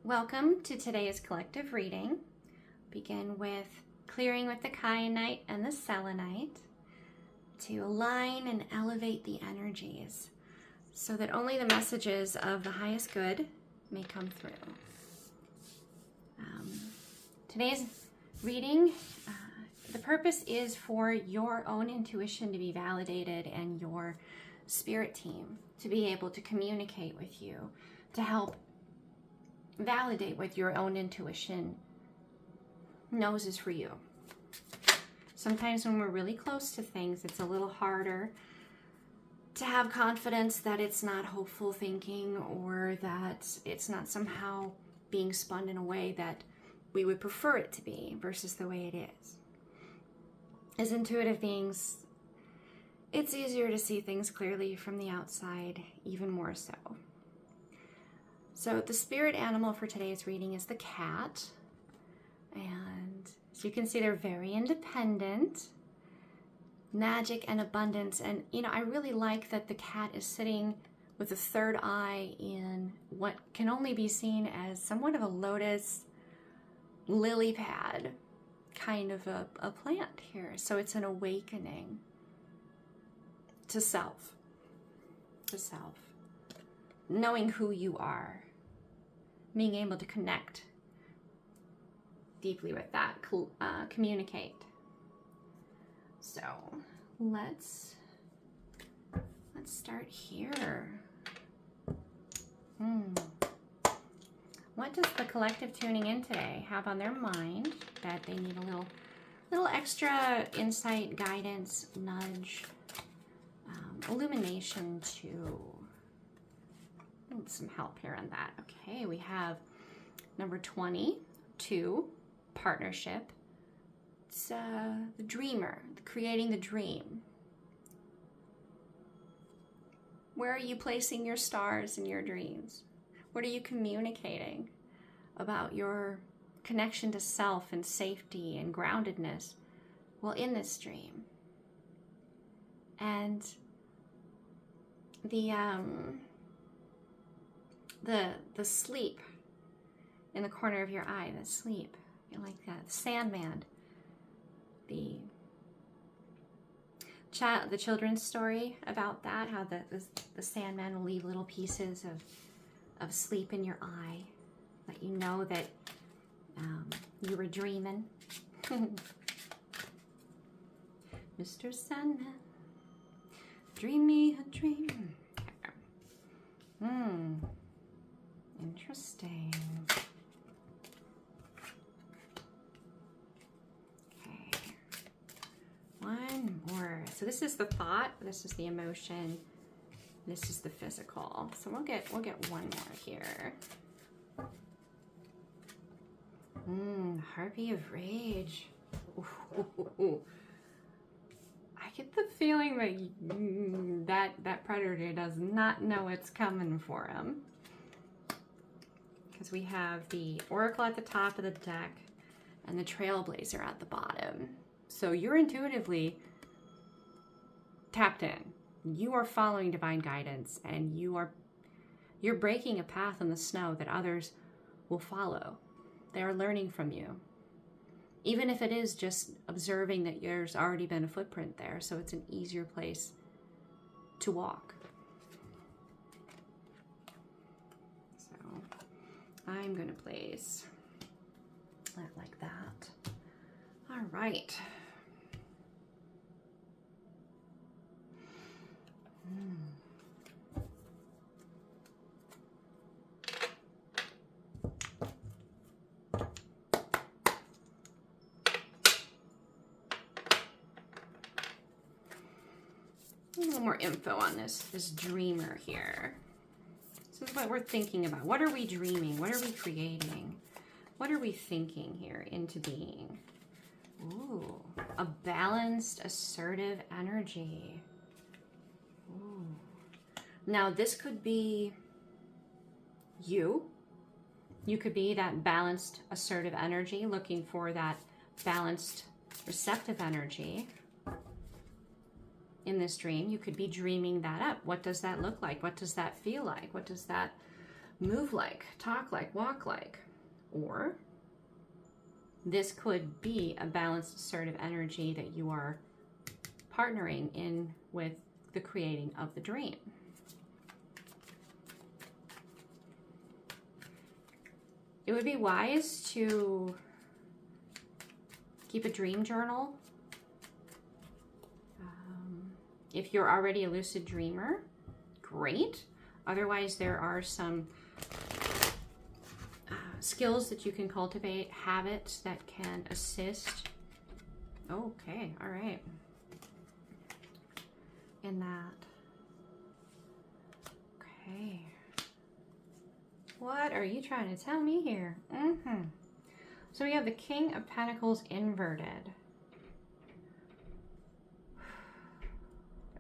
Welcome to today's collective reading. Begin with clearing with the kyanite and the selenite to align and elevate the energies so that only the messages of the highest good may come through. Today's reading, the purpose is for your own intuition to be validated and your spirit team to be able to communicate with you, to help validate what your own intuition knows is for you. Sometimes when we're really close to things, it's a little harder to have confidence that it's not hopeful thinking or that it's not somehow being spun in a way that we would prefer it to be versus the way it is. As intuitive beings, it's easier to see things clearly from the outside, even more so. So the spirit animal for today's reading is the cat. And as you can see, they're very independent, magic and abundance. And, I really like that the cat is sitting with a third eye in what can only be seen as somewhat of a lotus lily pad kind of a plant here. So it's an awakening to self, knowing who you are, being able to connect deeply with that, communicate. So let's start here. What does the collective tuning in today have on their mind that they need a little extra insight, guidance, nudge, illumination to? Need some help here on that. Okay, we have number 22, partnership. It's the dreamer, creating the dream. Where are you placing your stars in your dreams? What are you communicating about your connection to self and safety and groundedness? Well, in this dream. And the sleep in the corner of your eye, the sleep, like that, the Sandman, the children's story about that, how the Sandman will leave little pieces of sleep in your eye, let you know that you were dreaming. Mr. Sandman, dream me a dream. Interesting. Okay. One more. So this is the thought, this is the emotion, this is the physical. So we'll get one more here. Harpy of Rage. Ooh. I get the feeling that predator does not know it's coming for him. Because we have the Oracle at the top of the deck and the Trailblazer at the bottom. So you're intuitively tapped in. You are following divine guidance, and you're breaking a path in the snow that others will follow. They are learning from you. Even if it is just observing that there's already been a footprint there, so it's an easier place to walk. So I'm going to place that like that. All right. A little more info on this dreamer here. This is what we're thinking about. What are we dreaming? What are we creating? What are we thinking here into being? Ooh, a balanced, assertive energy. Ooh. Now this could be you. You could be that balanced, assertive energy, looking for that balanced, receptive energy. In this dream, you could be dreaming that up. What does that look like? What does that feel like? What does that move like, talk like, walk like. Or this could be a balanced, assertive energy that you are partnering in with the creating of the dream. It would be wise to keep a dream journal. If you're already a lucid dreamer, great. Otherwise, there are some skills that you can cultivate, habits that can assist. Okay, all right. In that. Okay. What are you trying to tell me here? So we have the King of Pentacles inverted,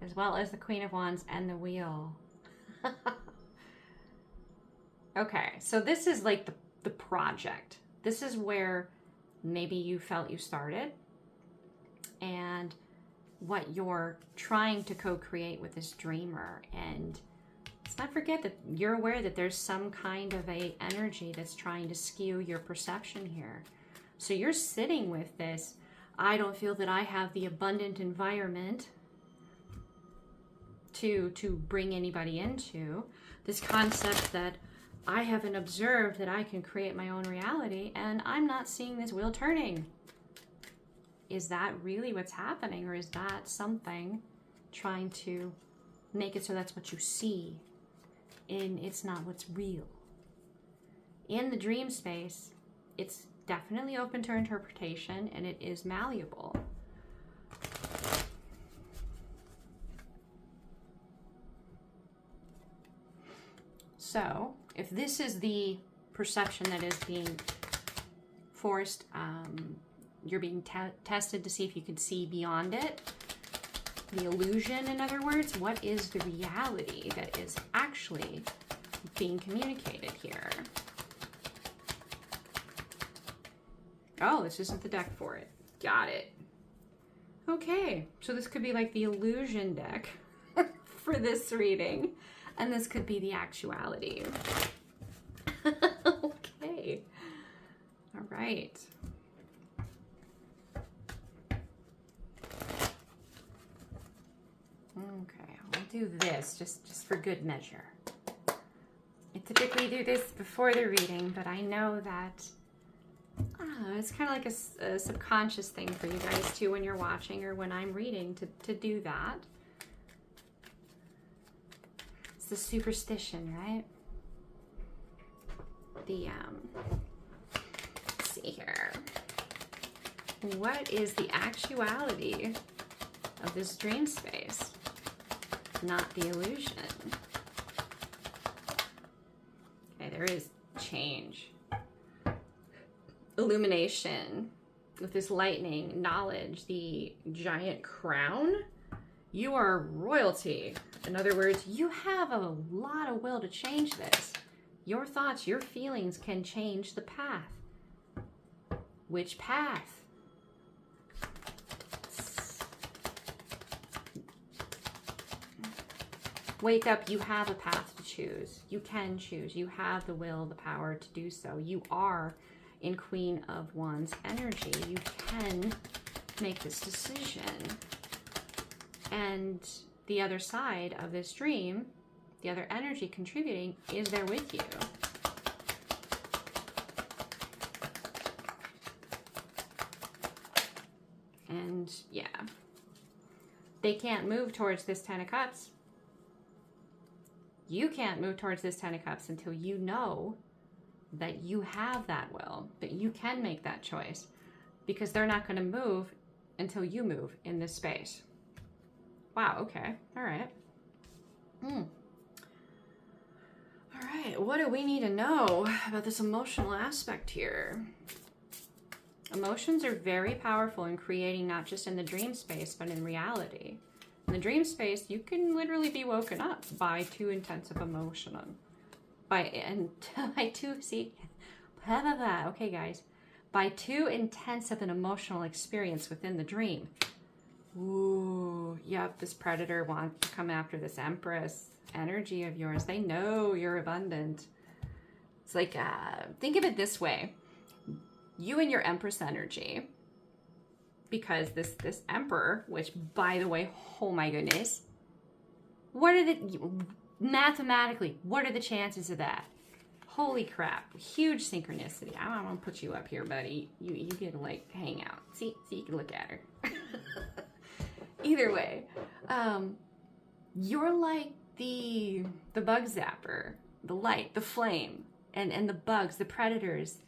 as well as the Queen of Wands and the Wheel. Okay, so this is like the project. This is where maybe you felt you started and what you're trying to co-create with this dreamer. And let's not forget that you're aware that there's some kind of a energy that's trying to skew your perception here. So you're sitting with this, I don't feel that I have the abundant environment to bring anybody into. This concept that I haven't observed that I can create my own reality, and I'm not seeing this wheel turning. Is that really what's happening, or is that something trying to make it so that's what you see, and it's not what's real? In the dream space, it's definitely open to interpretation, and it is malleable. So, if this is the perception that is being forced, you're being tested to see if you can see beyond it. The illusion, in other words, what is the reality that is actually being communicated here? Oh, this isn't the deck for it. Got it. Okay, so this could be like the illusion deck for this reading. And this could be the actuality. Okay. All right. Okay, I'll do this just for good measure. I typically do this before the reading, but I know that it's kind of like a subconscious thing for you guys too when you're watching or when I'm reading to do that. The superstition, right? Let's see here. What is the actuality of this dream space? Not the illusion. Okay, there is change. Illumination with this lightning, knowledge, the giant crown. You are royalty. In other words, you have a lot of will to change this. Your thoughts, your feelings can change the path. Which path? Wake up, you have a path to choose. You can choose. You have the will, the power to do so. You are in Queen of Wands energy. You can make this decision. And the other side of this dream, the other energy contributing, is there with you. And yeah, they can't move towards this Ten of Cups. You can't move towards this Ten of Cups until you know that you have that will, that you can make that choice, because they're not going to move until you move in this space. Wow, okay. All right. All right, what do we need to know about this emotional aspect here? Emotions are very powerful in creating, not just in the dream space, but in reality. In the dream space, you can literally be woken up by too intense of emotion. Okay, guys. By too intense of an emotional experience within the dream. Ooh, yep, this predator wants to come after this Empress energy of yours. They know you're abundant. It's like, think of it this way. You and your Empress energy, because this Emperor, which, by the way, oh my goodness, mathematically, what are the chances of that? Holy crap, huge synchronicity. I don't want to put you up here, buddy. You get to, like, hang out. See, you can look at her. Either way, you're like the bug zapper, the light, the flame, and the bugs, the predators.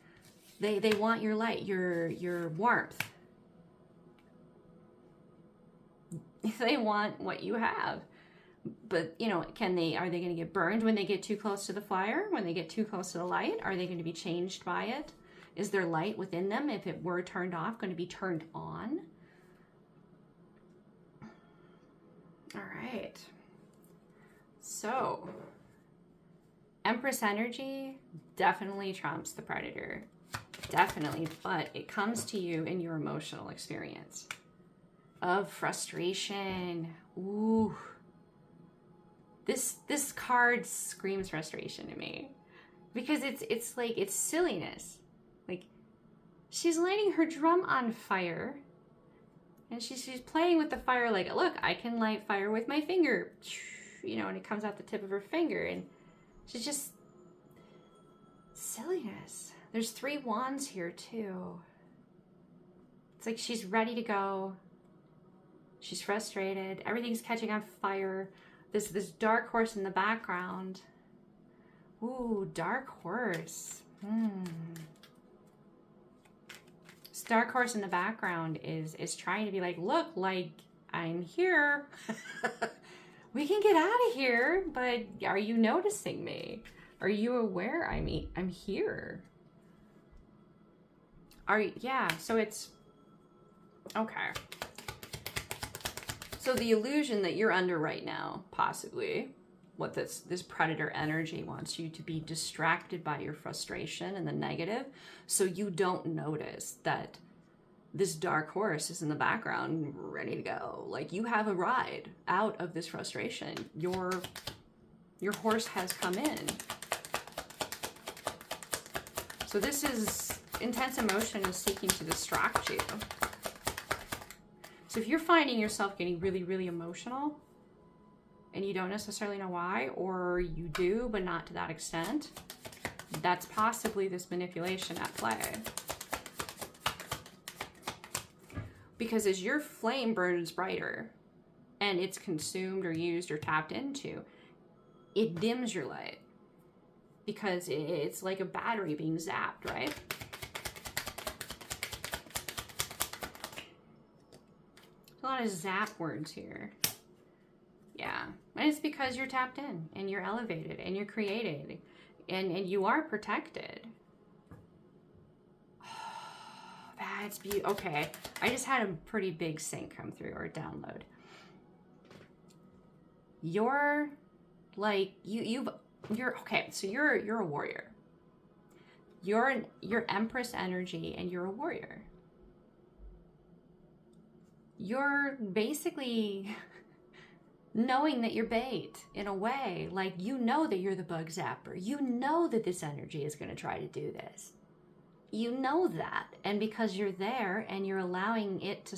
They want your light, your warmth. They want what you have. But, you know, are they going to get burned when they get too close to the fire? When they get too close to the light? Are they going to be changed by it? Is there light within them, if it were turned off, going to be turned on? All right. So, Empress energy definitely trumps the Predator. Definitely. But it comes to you in your emotional experience of frustration. Ooh. This card screams frustration to me, because it's like, it's silliness. Like, she's lighting her drum on fire, and she's playing with the fire, like, look, I can light fire with my finger, you know, and it comes out the tip of her finger, and she's just silliness. There's 3 wands here too. It's like she's ready to go. She's frustrated. Everything's catching on fire. This dark horse in the background. Ooh, dark horse. This dark horse in the background is trying to be like, look, like, I'm here. We can get out of here, but are you noticing me? Are you aware I'm here? Yeah, so it's, okay. So the illusion that you're under right now, possibly, what this Predator energy wants you to be distracted by your frustration and the negative, so you don't notice that this dark horse is in the background ready to go. Like, you have a ride out of this frustration. Your horse has come in. So this is intense emotion is seeking to distract you. So if you're finding yourself getting really, really emotional and you don't necessarily know why, or you do, but not to that extent, that's possibly this manipulation at play. Because as your flame burns brighter and it's consumed or used or tapped into, it dims your light. Because it's like a battery being zapped, right? A lot of zap words here. Yeah. And it's because you're tapped in and you're elevated and you're created and you are protected. Oh, that's beautiful. Okay. I just had a pretty big sync come through, or download. You're like, you're okay. So you're a warrior. You're Empress energy and you're a warrior. You're basically knowing that you're bait in a way. Like, you know that you're the bug zapper. You know that this energy is going to try to do this. You know that. And because you're there and you're allowing it to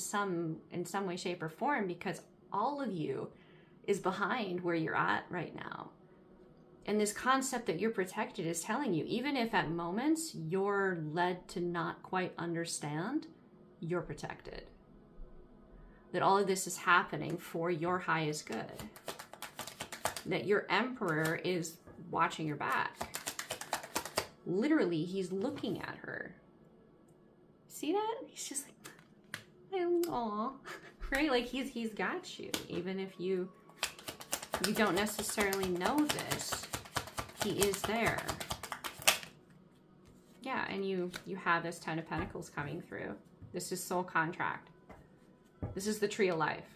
in some way, shape, or form, because all of you is behind where you're at right now. And this concept that you're protected is telling you, even if at moments you're led to not quite understand, you're protected. That all of this is happening for your highest good. That your Emperor is watching your back. Literally, he's looking at her. See that? He's just like, aw, right? Like, he's got you. Even if you don't necessarily know this, he is there. Yeah, and you have this 10 of Pentacles coming through. This is soul contract. This is the tree of life.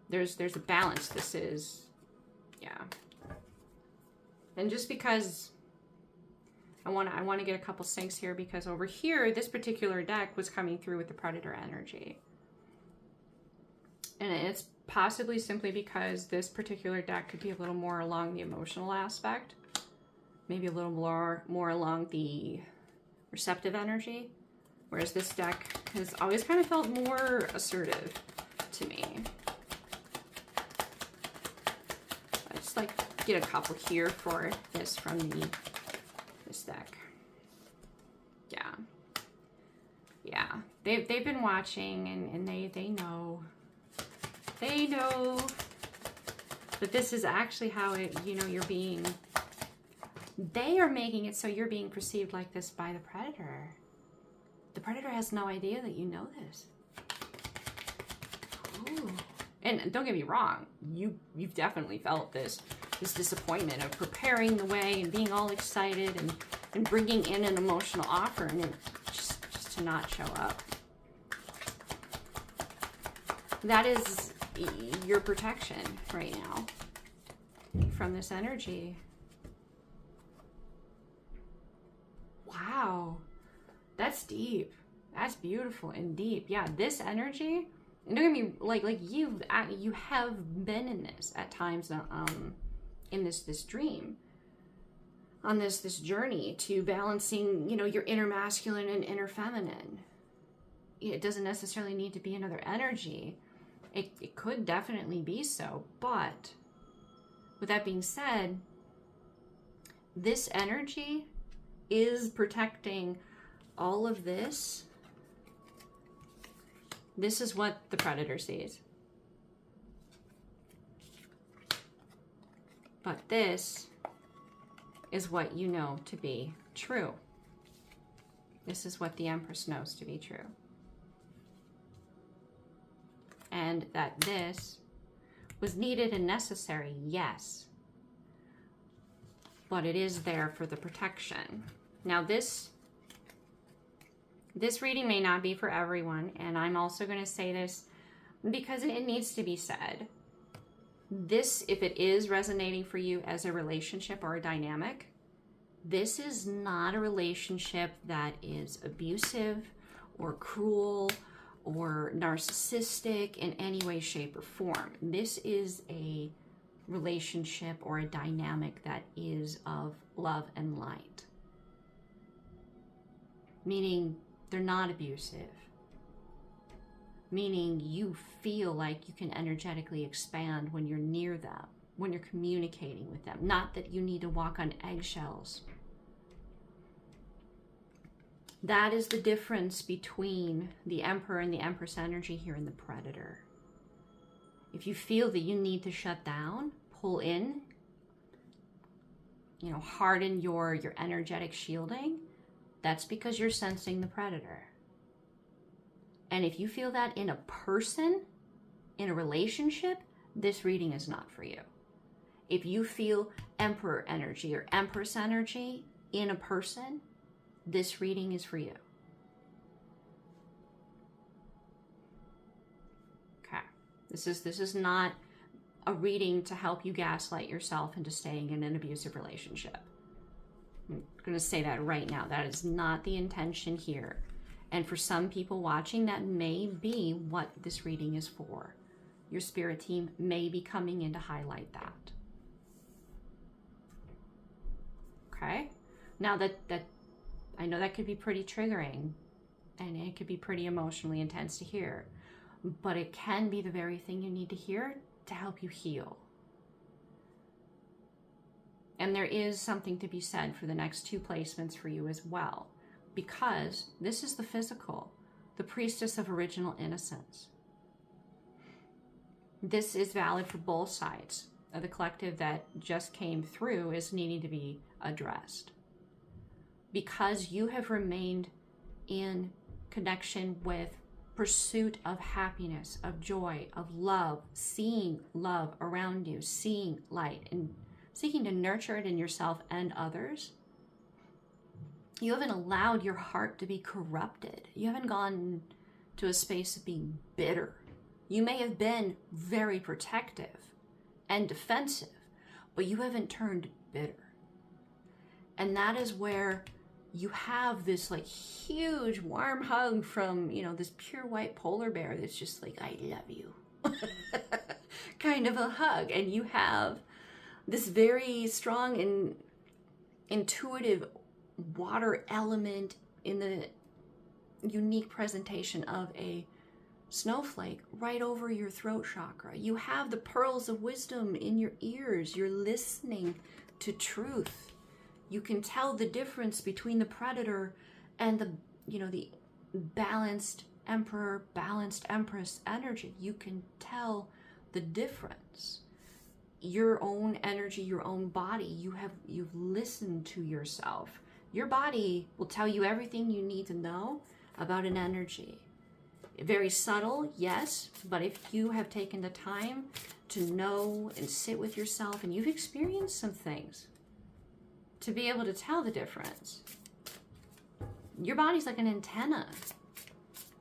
There's a balance. This is, yeah. And just because I want to get a couple syncs here, because over here, this particular deck was coming through with the Predator energy. And it's possibly simply because this particular deck could be a little more along the emotional aspect. maybe a little more along the receptive energy, whereas this deck has always kind of felt more assertive to me. I just like get a couple here for this from this deck. Yeah, they've been watching, and they know that this is actually how it, you know, you're being, they are making it so you're being perceived like this by the predator. The predator has no idea that you know this. Ooh. And don't get me wrong, you've definitely felt this disappointment of preparing the way and being all excited and bringing in an emotional offer, and it just to not show up. That is your protection right now from this energy. Wow, that's deep. That's beautiful and deep. Yeah, this energy, and don't get me, like you have been in this at times, in this dream, on this journey to balancing, you know, your inner masculine and inner feminine. It doesn't necessarily need to be another energy. It could definitely be so, but with that being said, this energy is protecting all of this. This is what the predator sees. But this is what you know to be true. This is what the Empress knows to be true. And that this was needed and necessary, yes. But it is there for the protection. Now this reading may not be for everyone, and I'm also going to say this because it needs to be said. This, if it is resonating for you as a relationship or a dynamic, this is not a relationship that is abusive or cruel or narcissistic in any way, shape, or form. This is a relationship or a dynamic that is of love and light. Meaning they're not abusive. Meaning you feel like you can energetically expand when you're near them, when you're communicating with them. Not that you need to walk on eggshells. That is the difference between the Emperor and the Empress energy here in the Predator. If you feel that you need to shut down, pull in, you know, harden your energetic shielding, that's because you're sensing the Predator. And if you feel that in a person, in a relationship, this reading is not for you. If you feel Emperor energy or Empress energy in a person, this reading is for you. Okay. This is not a reading to help you gaslight yourself into staying in an abusive relationship. I'm going to say that right now. That is not the intention here. And for some people watching, that may be what this reading is for. Your spirit team may be coming in to highlight that. Okay? Now that I know that could be pretty triggering, and it could be pretty emotionally intense to hear, but it can be the very thing you need to hear to help you heal. And there is something to be said for the next two placements for you as well, because this is the physical, the priestess of original innocence. This is valid for both sides of the collective that just came through is needing to be addressed. Because you have remained in connection with pursuit of happiness, of joy, of love, seeing love around you, seeing light, and seeking to nurture it in yourself and others, you haven't allowed your heart to be corrupted. You haven't gone to a space of being bitter. You may have been very protective and defensive, but you haven't turned bitter. And that is where you have this like huge warm hug from, you know, this pure white polar bear that's just like, I love you. kind of a hug. And you have this very strong and intuitive water element in the unique presentation of a snowflake right over your throat chakra. You have the pearls of wisdom in your ears. You're listening to truth. You can tell the difference between the predator and the, the balanced emperor, balanced empress energy. You can tell the difference. Your own energy, your own body, you've listened to yourself. Your body will tell you everything you need to know about an energy. Very subtle, yes, but if you have taken the time to know and sit with yourself and you've experienced some things, to be able to tell the difference. Your body's like an antenna.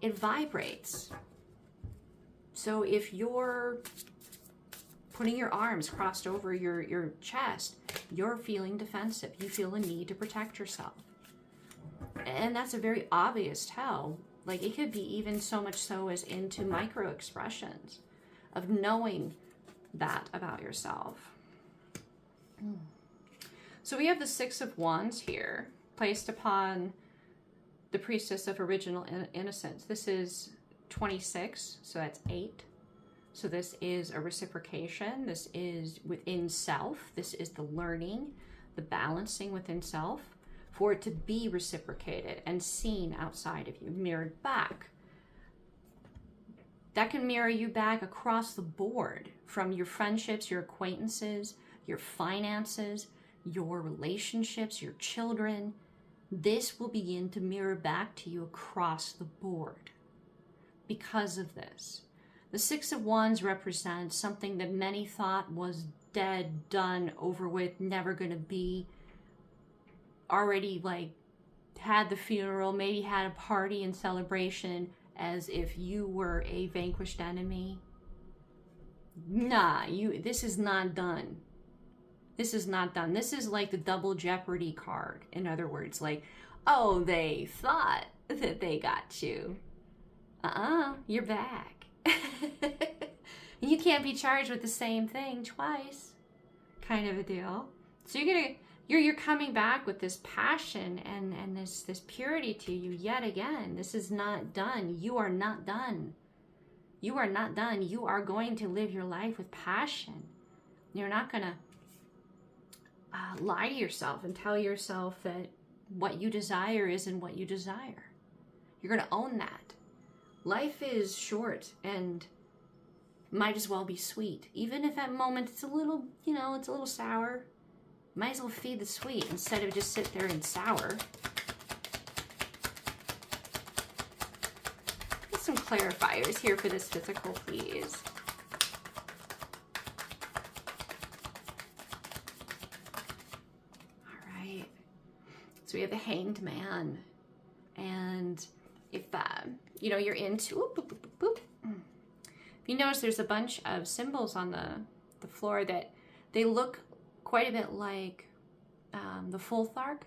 It vibrates. So if you're putting your arms crossed over your chest, you're feeling defensive. You feel a need to protect yourself. And that's a very obvious tell. Like, it could be even so much so as into micro expressions of knowing that about yourself. So we have the Six of Wands here, placed upon the Priestess of Original Innocence. This is 26, so that's 8. So this is a reciprocation. This is within self. This is the learning, the balancing within self, for it to be reciprocated and seen outside of you, mirrored back. That can mirror you back across the board, from your friendships, your acquaintances, your finances, your relationships, your children. This will begin to mirror back to you across the board because of this. The Six of Wands represents something that many thought was dead, done, over with, never going to be. Already, like, had the funeral, maybe had a party and celebration as if you were a vanquished enemy. Nah, this is not done. This is not done. This is like the double jeopardy card. In other words, like, oh, they thought that they got you. You're back. You can't be charged with the same thing twice, kind of a deal. So you're coming back with this passion and this purity to you yet again. This is not done. You are not done. You are not done. You are going to live your life with passion. You're not going to lie to yourself and tell yourself that what you desire isn't what you desire. You're going to own that. Life is short and might as well be sweet. Even if at moments it's a little, it's a little sour. Might as well feed the sweet instead of just sit there and sour. Get some clarifiers here for this physical, please. All right. So we have the Hanged Man. And if, you're into... If you notice, there's a bunch of symbols on the floor that they look quite a bit like the Fulthark,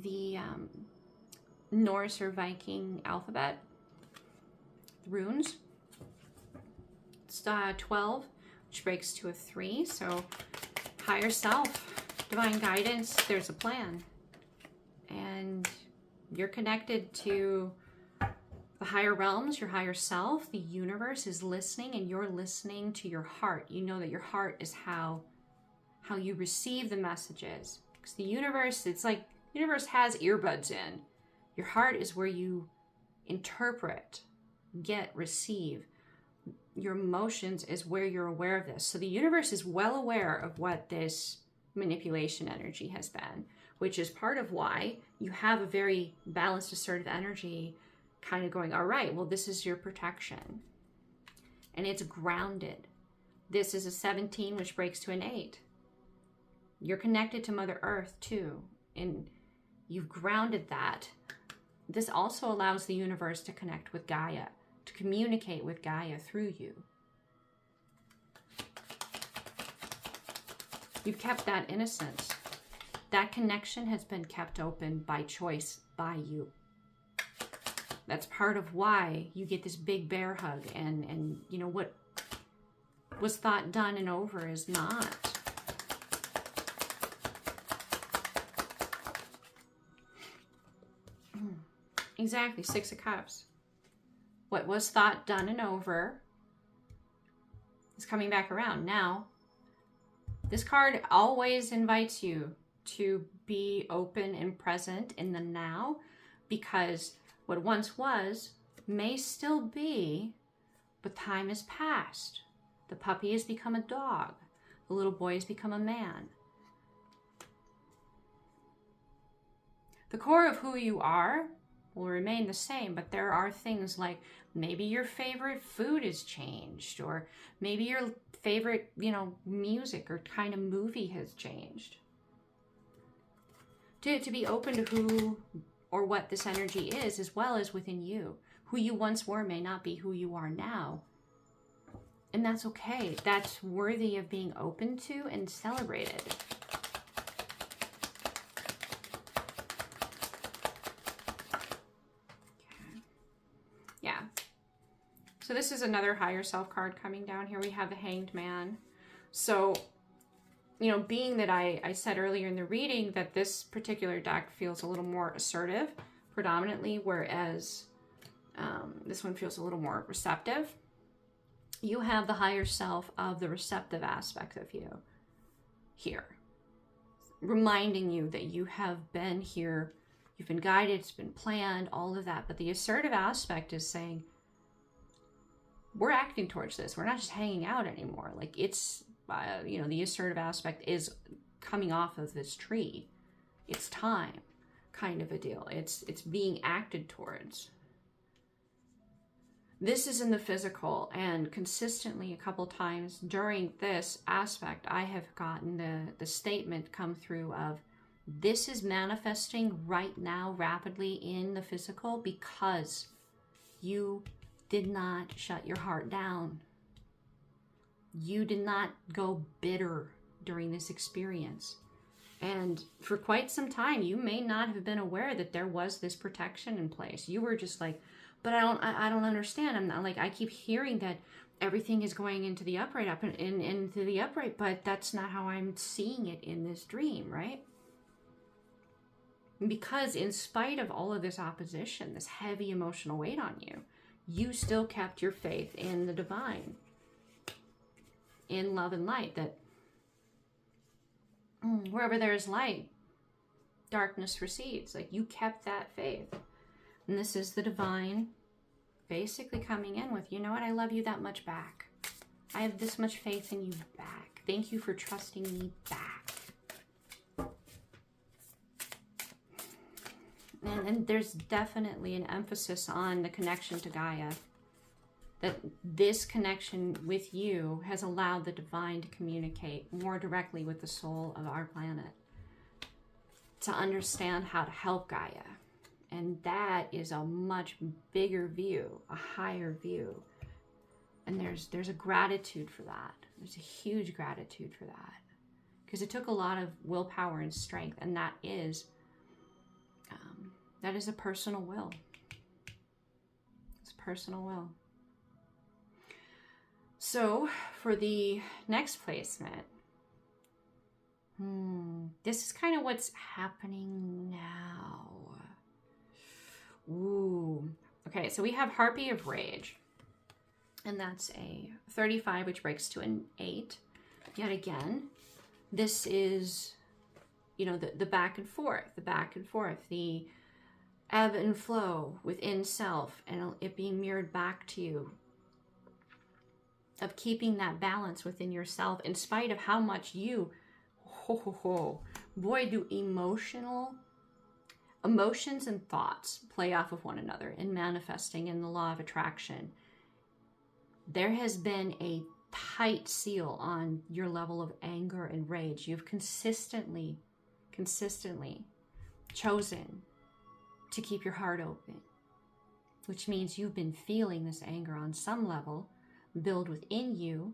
the Norse or Viking alphabet, runes. It's 12, which breaks to a 3. So higher self, divine guidance, there's a plan. And you're connected to the higher realms, your higher self. The universe is listening, and you're listening to your heart. You know that your heart is how you receive the messages. Because the universe, it's like the universe has earbuds in. Your heart is where you interpret, get, receive. Your emotions is where you're aware of this. So the universe is well aware of what this manipulation energy has been, which is part of why you have a very balanced, assertive energy kind of going, all right, well, this is your protection. And it's grounded. This is a 17, which breaks to an 8. You're connected to Mother Earth too, and you've grounded that. This also allows the universe to connect with Gaia, to communicate with Gaia through you. You've kept that innocence. That connection has been kept open by choice, by you. That's part of why you get this big bear hug, and what was thought done and over is not. Exactly, Six of Cups. What was thought, done, and over is coming back around. Now, this card always invites you to be open and present in the now, because what once was may still be, but time has passed. The puppy has become a dog. The little boy has become a man. The core of who you are will remain the same, but there are things like maybe your favorite food has changed, or maybe your favorite, music or kind of movie has changed. To be open to who or what this energy is, as well as within you. Who you once were may not be who you are now. And that's okay. That's worthy of being open to and celebrated. Yeah. So this is another higher self card coming down here. We have the Hanged Man. So, being that I said earlier in the reading that this particular deck feels a little more assertive, predominantly, whereas this one feels a little more receptive. You have the higher self of the receptive aspect of you here, reminding you that you have been here, you've been guided, it's been planned, all of that. But the assertive aspect is saying, we're acting towards this. We're not just hanging out anymore. Like it's, the assertive aspect is coming off of this tree. It's time, kind of a deal. It's being acted towards. This is in the physical, and consistently a couple times during this aspect, I have gotten the statement come through of, this is manifesting right now rapidly in the physical because you did not shut your heart down. You did not go bitter during this experience. And for quite some time, you may not have been aware that there was this protection in place. You were just like, but I don't understand. I'm not, like, I keep hearing that everything is going into the upright, up and into the upright, but that's not how I'm seeing it in this dream, right? Because in spite of all of this opposition, this heavy emotional weight on you, you still kept your faith in the divine, in love and light, that wherever there is light, darkness recedes. Like, you kept that faith. And this is the divine basically coming in with, you know what, I love you that much back. I have this much faith in you back. Thank you for trusting me back. And there's definitely an emphasis on the connection to Gaia. That this connection with you has allowed the divine to communicate more directly with the soul of our planet. To understand how to help Gaia. And that is a much bigger view, a higher view. And there's a gratitude for that. There's a huge gratitude for that. Because it took a lot of willpower and strength. And that is a personal will. It's personal will. So for the next placement, this is kind of what's happening now. Ooh. Okay, so we have Harpy of Rage. And that's a 35, which breaks to an 8. Yet again, this is, the back and forth, the ebb and flow within self, and it being mirrored back to you. Of keeping that balance within yourself, in spite of how much you, boy, do emotions and thoughts play off of one another in manifesting in the law of attraction. There has been a tight seal on your level of anger and rage. You've consistently chosen to keep your heart open, which means you've been feeling this anger on some level build within you,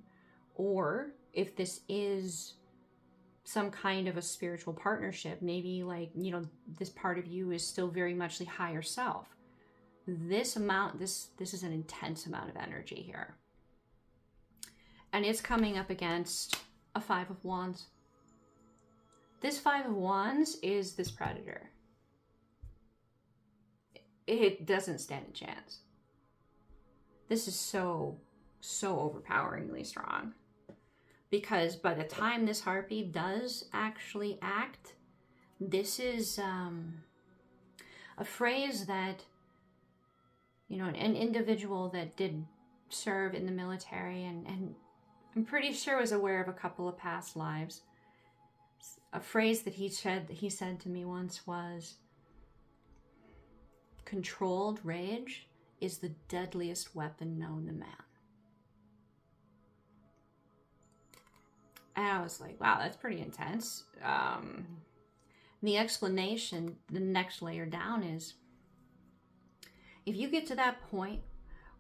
or if this is some kind of a spiritual partnership, maybe like, this part of you is still very much the higher self. This is an intense amount of energy here. And it's coming up against a 5 of Wands. This 5 of Wands is this predator. it doesn't stand a chance. This is so overpoweringly strong. Because by the time this harpy does actually act, this is a phrase that, you know, an individual that did serve in the military and I'm pretty sure was aware of a couple of past lives. A phrase that he said to me once was, controlled rage is the deadliest weapon known to man. And I was like, wow, that's pretty intense. The explanation, the next layer down is, if you get to that point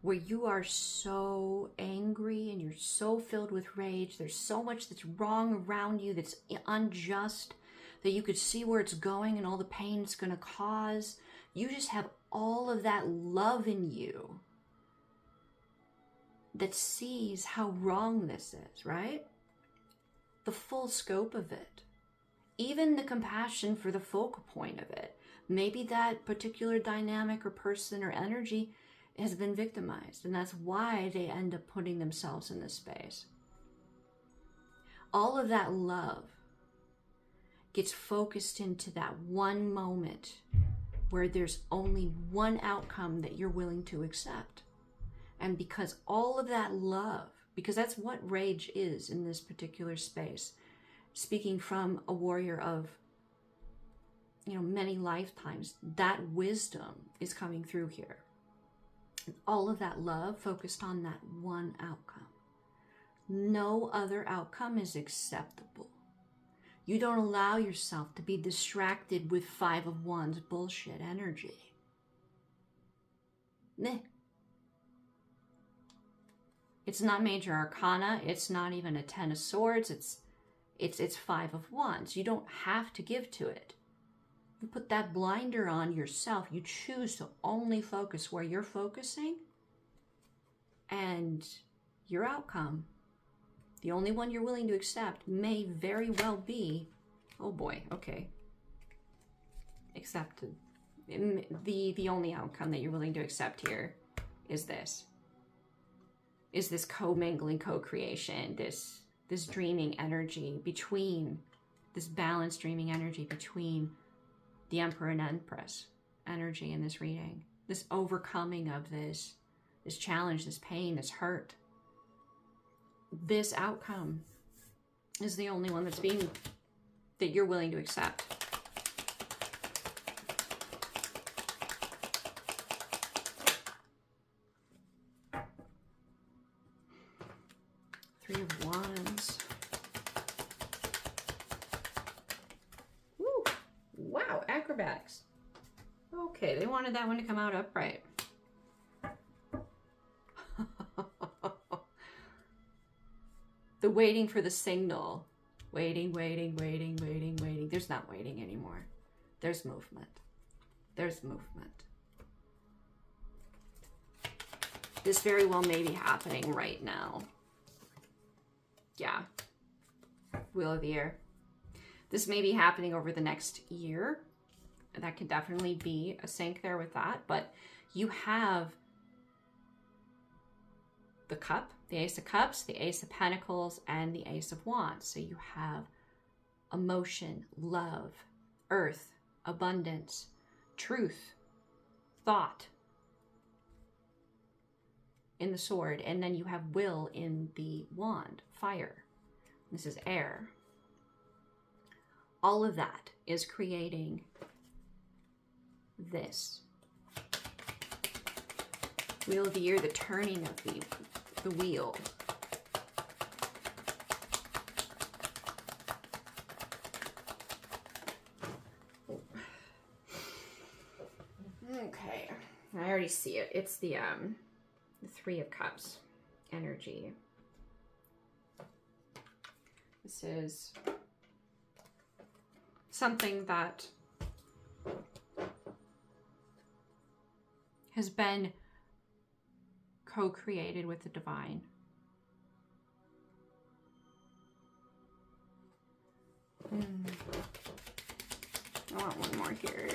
where you are so angry and you're so filled with rage, there's so much that's wrong around you that's unjust, that you could see where it's going and all the pain it's going to cause, you just have all of that love in you that sees how wrong this is, right? The full scope of it. Even the compassion for the focal point of it. Maybe that particular dynamic or person or energy has been victimized, and that's why they end up putting themselves in this space. All of that love gets focused into that one moment where there's only one outcome that you're willing to accept. And because all of that love, because that's what rage is in this particular space, speaking from a warrior of, you know, many lifetimes, that wisdom is coming through here. And all of that love focused on that one outcome. No other outcome is acceptable. You don't allow yourself to be distracted with 5 of Wands bullshit energy. Meh. It's not major arcana. It's not even a 10 of swords. It's 5 of Wands. You don't have to give to it. You put that blinder on yourself. You choose to only focus where you're focusing. And your outcome, the only one you're willing to accept, may very well be, oh boy, okay, accepted. The only outcome that you're willing to accept here is this co-mingling, co-creation, this dreaming energy between, this balanced dreaming energy between the Emperor and Empress energy in this reading. This overcoming of this challenge, this pain, this hurt. This outcome is the only one that you're willing to accept. Three of Wands. Woo! Wow, acrobatics. Okay, they wanted that one to come out upright. The waiting for the signal. Waiting. There's not waiting anymore. There's movement. There's movement. This very well may be happening right now. Yeah. Wheel of the Year. This may be happening over the next year. That could definitely be a sync there with that. But you have the Cup, the Ace of Cups, the Ace of Pentacles, and the Ace of Wands. So you have emotion, love, earth, abundance, truth, thought in the sword. And then you have will in the wand, fire. This is air. All of that is creating this. Wheel of the Year, the turning of the wheel. Okay, I already see it. It's the Three of Cups energy. This is something that has been co-created with the divine. I want one more here.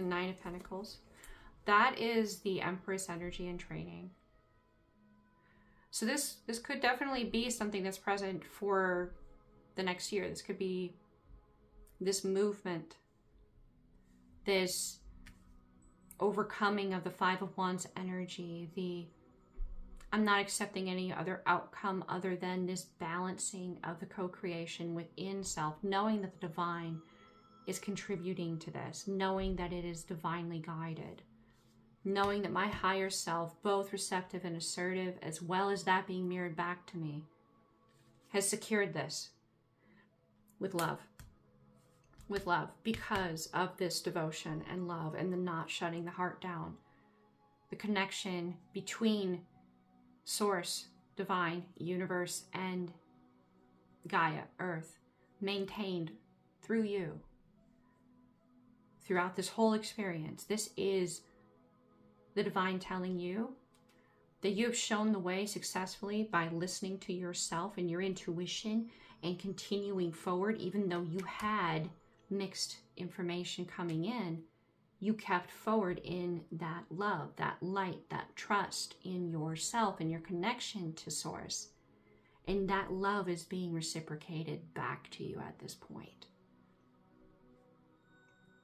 the Nine of Pentacles. That is the Empress energy in training. So this could definitely be something that's present for the next year. This could be this movement, this overcoming of the Five of Wands energy, the I'm not accepting any other outcome other than this balancing of the co-creation within self, knowing that the divine is contributing to this, knowing that it is divinely guided, knowing that my higher self, both receptive and assertive, as well as that being mirrored back to me, has secured this with love. With love, because of this devotion and love and the not shutting the heart down. The connection between Source, Divine, Universe, and Gaia, Earth, maintained through you throughout this whole experience. This is the divine telling you that you have shown the way successfully by listening to yourself and your intuition and continuing forward, even though you had mixed information coming in. You kept forward in that love, that light, that trust in yourself and your connection to Source. And that love is being reciprocated back to you at this point.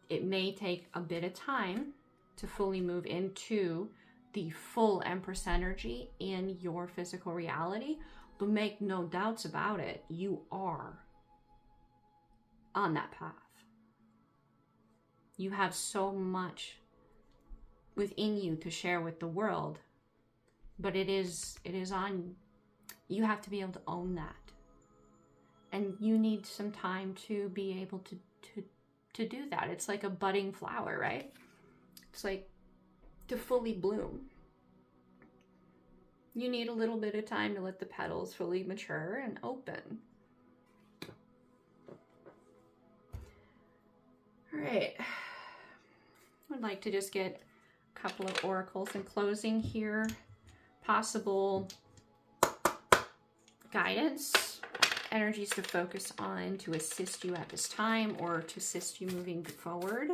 It may take a bit of time to fully move into the full Empress energy in your physical reality, but make no doubts about it, you are on that path. You have so much within you to share with the world, but it is on, you have to be able to own that. And you need some time to be able to do that. It's like a budding flower, right? It's like to fully bloom. You need a little bit of time to let the petals fully mature and open. All right. I'd like to just get a couple of oracles in closing here. Possible guidance, energies to focus on to assist you at this time or to assist you moving forward.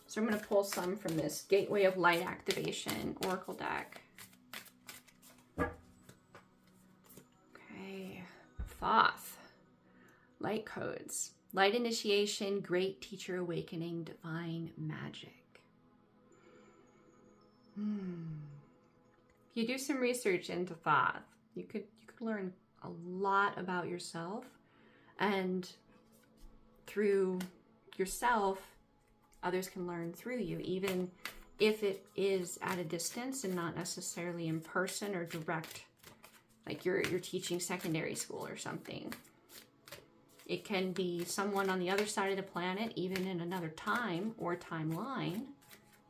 So I'm going to pull some from this Gateway of Light Activation Oracle deck. Okay, Thoth, Light Codes, Light Initiation, Great Teacher Awakening, Divine Magic. If you do some research into Thoth, you could learn a lot about yourself, and through yourself, others can learn through you, even if it is at a distance and not necessarily in person or direct, like you're teaching secondary school or something. It can be someone on the other side of the planet, even in another time or timeline,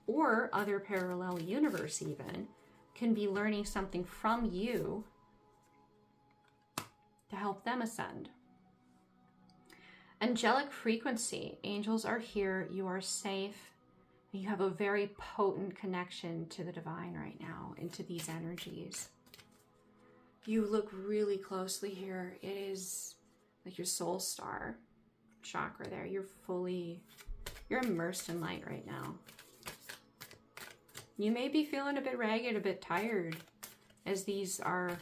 or other parallel universe even, can be learning something from you to help them ascend. Angelic frequency. Angels are here. You are safe. You have a very potent connection to the divine right now, into these energies. You look really closely here. It is like your soul star chakra there. You're immersed in light right now. You may be feeling a bit ragged, a bit tired as these are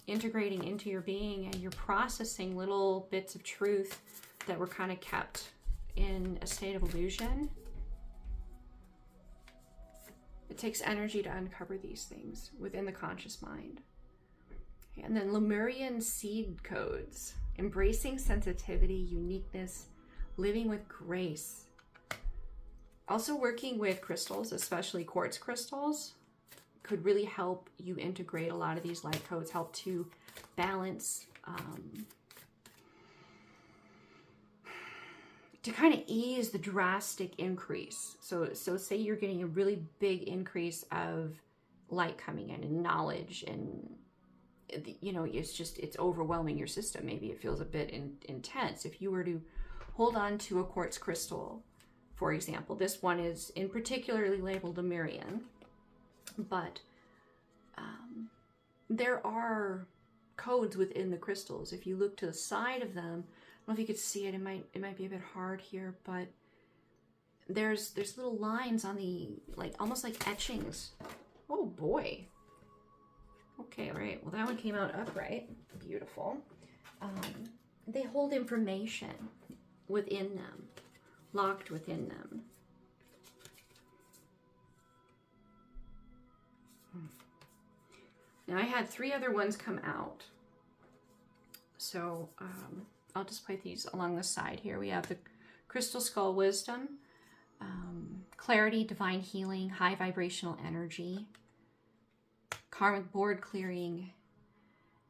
integrating into your being and you're processing little bits of truth that were kind of kept in a state of illusion. It takes energy to uncover these things within the conscious mind. And then Lemurian seed codes, embracing sensitivity, uniqueness, living with grace. Also working with crystals, especially quartz crystals, could really help you integrate a lot of these light codes, help to balance, to kind of ease the drastic increase. So say you're getting a really big increase of light coming in and knowledge, and you know, it's overwhelming your system. Maybe it feels a bit intense. If you were to hold on to a quartz crystal, for example, this one is in particularly labeled Lemurian, but there are codes within the crystals. If you look to the side of them, I don't know if you could see it, it might be a bit hard here, but there's little lines on the, like, almost like etchings. Oh boy. Okay, right. Well, that one came out upright. Beautiful. They hold information within them, locked within them. Now, I had 3 other ones come out. So I'll just play these along the side here. We have the Crystal Skull Wisdom, Clarity, Divine Healing, High Vibrational Energy, Karmic Board Clearing,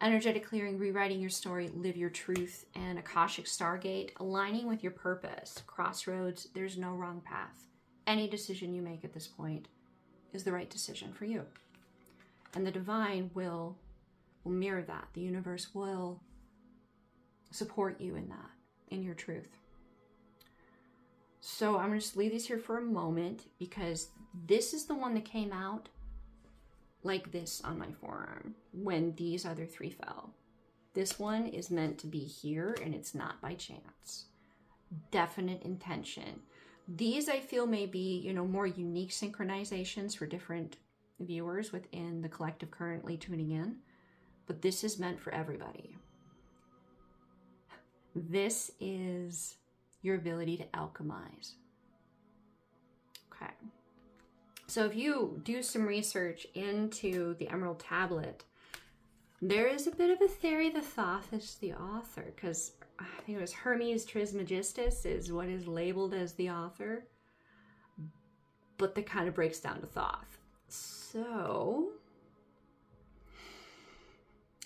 Energetic Clearing, Rewriting Your Story, Live Your Truth, and Akashic Stargate, Aligning with Your Purpose, Crossroads, There's No Wrong Path. Any decision you make at this point is the right decision for you. And the Divine will mirror that. The universe will support you in that, in your truth. So I'm going to just leave these here for a moment, because this is the one that came out like this on my forearm when these other 3 fell. This one is meant to be here, and it's not by chance. Definite intention. These, I feel, may be, you know, more unique synchronizations for different viewers within the collective currently tuning in, but this is meant for everybody. This is your ability to alchemize. Okay. So if you do some research into the Emerald Tablet, there is a bit of a theory that Thoth is the author, because I think it was Hermes Trismegistus is what is labeled as the author, but that kind of breaks down to Thoth. So,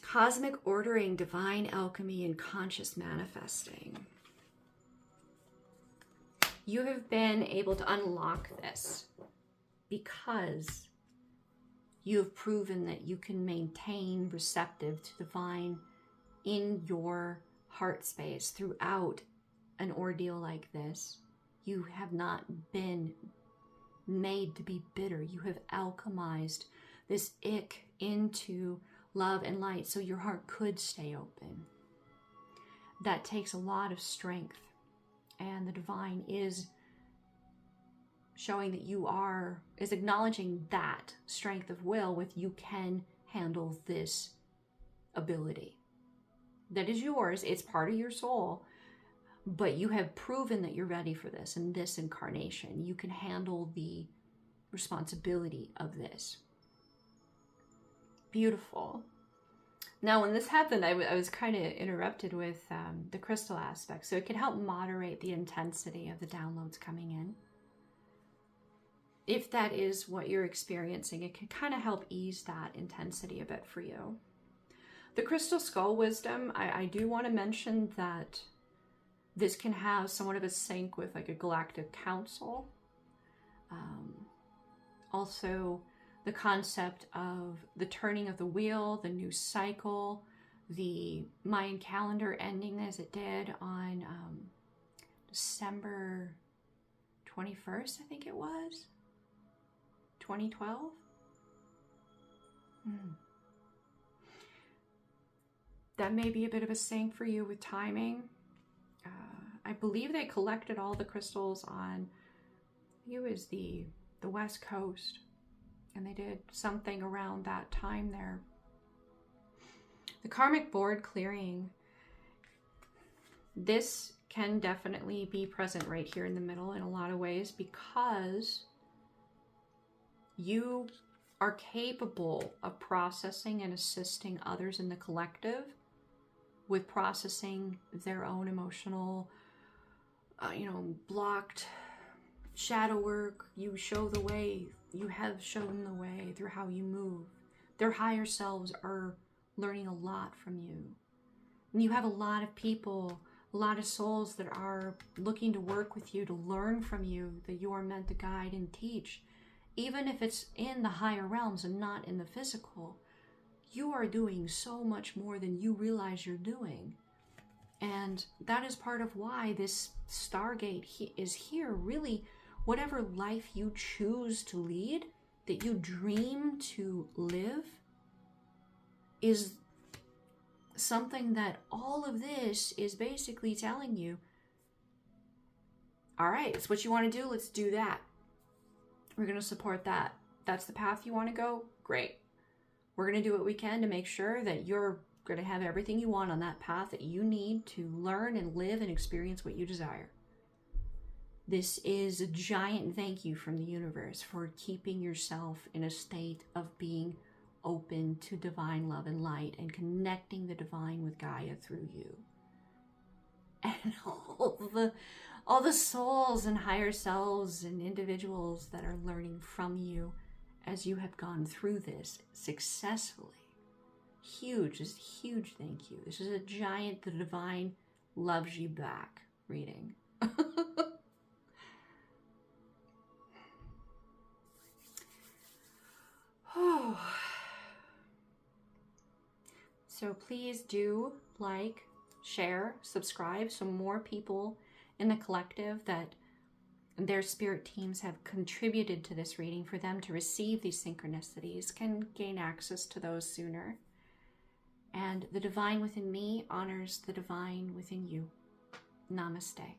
cosmic ordering, divine alchemy, and conscious manifesting. You have been able to unlock this because you have proven that you can maintain receptive to divine in your heart space throughout an ordeal like this. You have not been made to be bitter. You have alchemized this ick into love and light so your heart could stay open. That takes a lot of strength, and the divine is showing that is acknowledging that strength of will with you can handle this ability. That is yours. It's part of your soul. But you have proven that you're ready for this in this incarnation. You can handle the responsibility of this. Beautiful. Now, when this happened, I was kind of interrupted with the crystal aspect. So it can help moderate the intensity of the downloads coming in. If that is what you're experiencing, it can kind of help ease that intensity a bit for you. The Crystal Skull Wisdom, I do want to mention that this can have somewhat of a sync with like a galactic council. Also, the concept of the turning of the wheel, the new cycle, the Mayan calendar ending as it did on December 21st, I think it was, 2012. That may be a bit of a sync for you with timing. I believe they collected all the crystals on, it was the West Coast, and they did something around that time there. The karmic board clearing, this can definitely be present right here in the middle in a lot of ways, because you are capable of processing and assisting others in the collective with processing their own emotional blocked shadow work. You show the way. You have shown the way through how you move. Their higher selves are learning a lot from you. And you have a lot of people, a lot of souls that are looking to work with you, to learn from you, that you are meant to guide and teach. Even if it's in the higher realms and not in the physical, you are doing so much more than you realize you're doing. And that is part of why this Stargate is here. Really, whatever life you choose to lead, that you dream to live, is something that all of this is basically telling you. All right, it's what you want to do. Let's do that. We're going to support that. That's the path you want to go. Great. We're going to do what we can to make sure that you're going to have everything you want on that path that you need to learn and live and experience what you desire. This is a giant thank you from the universe for keeping yourself in a state of being open to divine love and light and connecting the divine with Gaia through you. And all the souls and higher selves and individuals that are learning from you as you have gone through this successfully. Huge, just huge thank you. This is a giant, the divine loves you back reading. So please do like, share, subscribe so more people in the collective that their spirit teams have contributed to this reading for them to receive these synchronicities can gain access to those sooner. And the divine within me honors the divine within you. Namaste.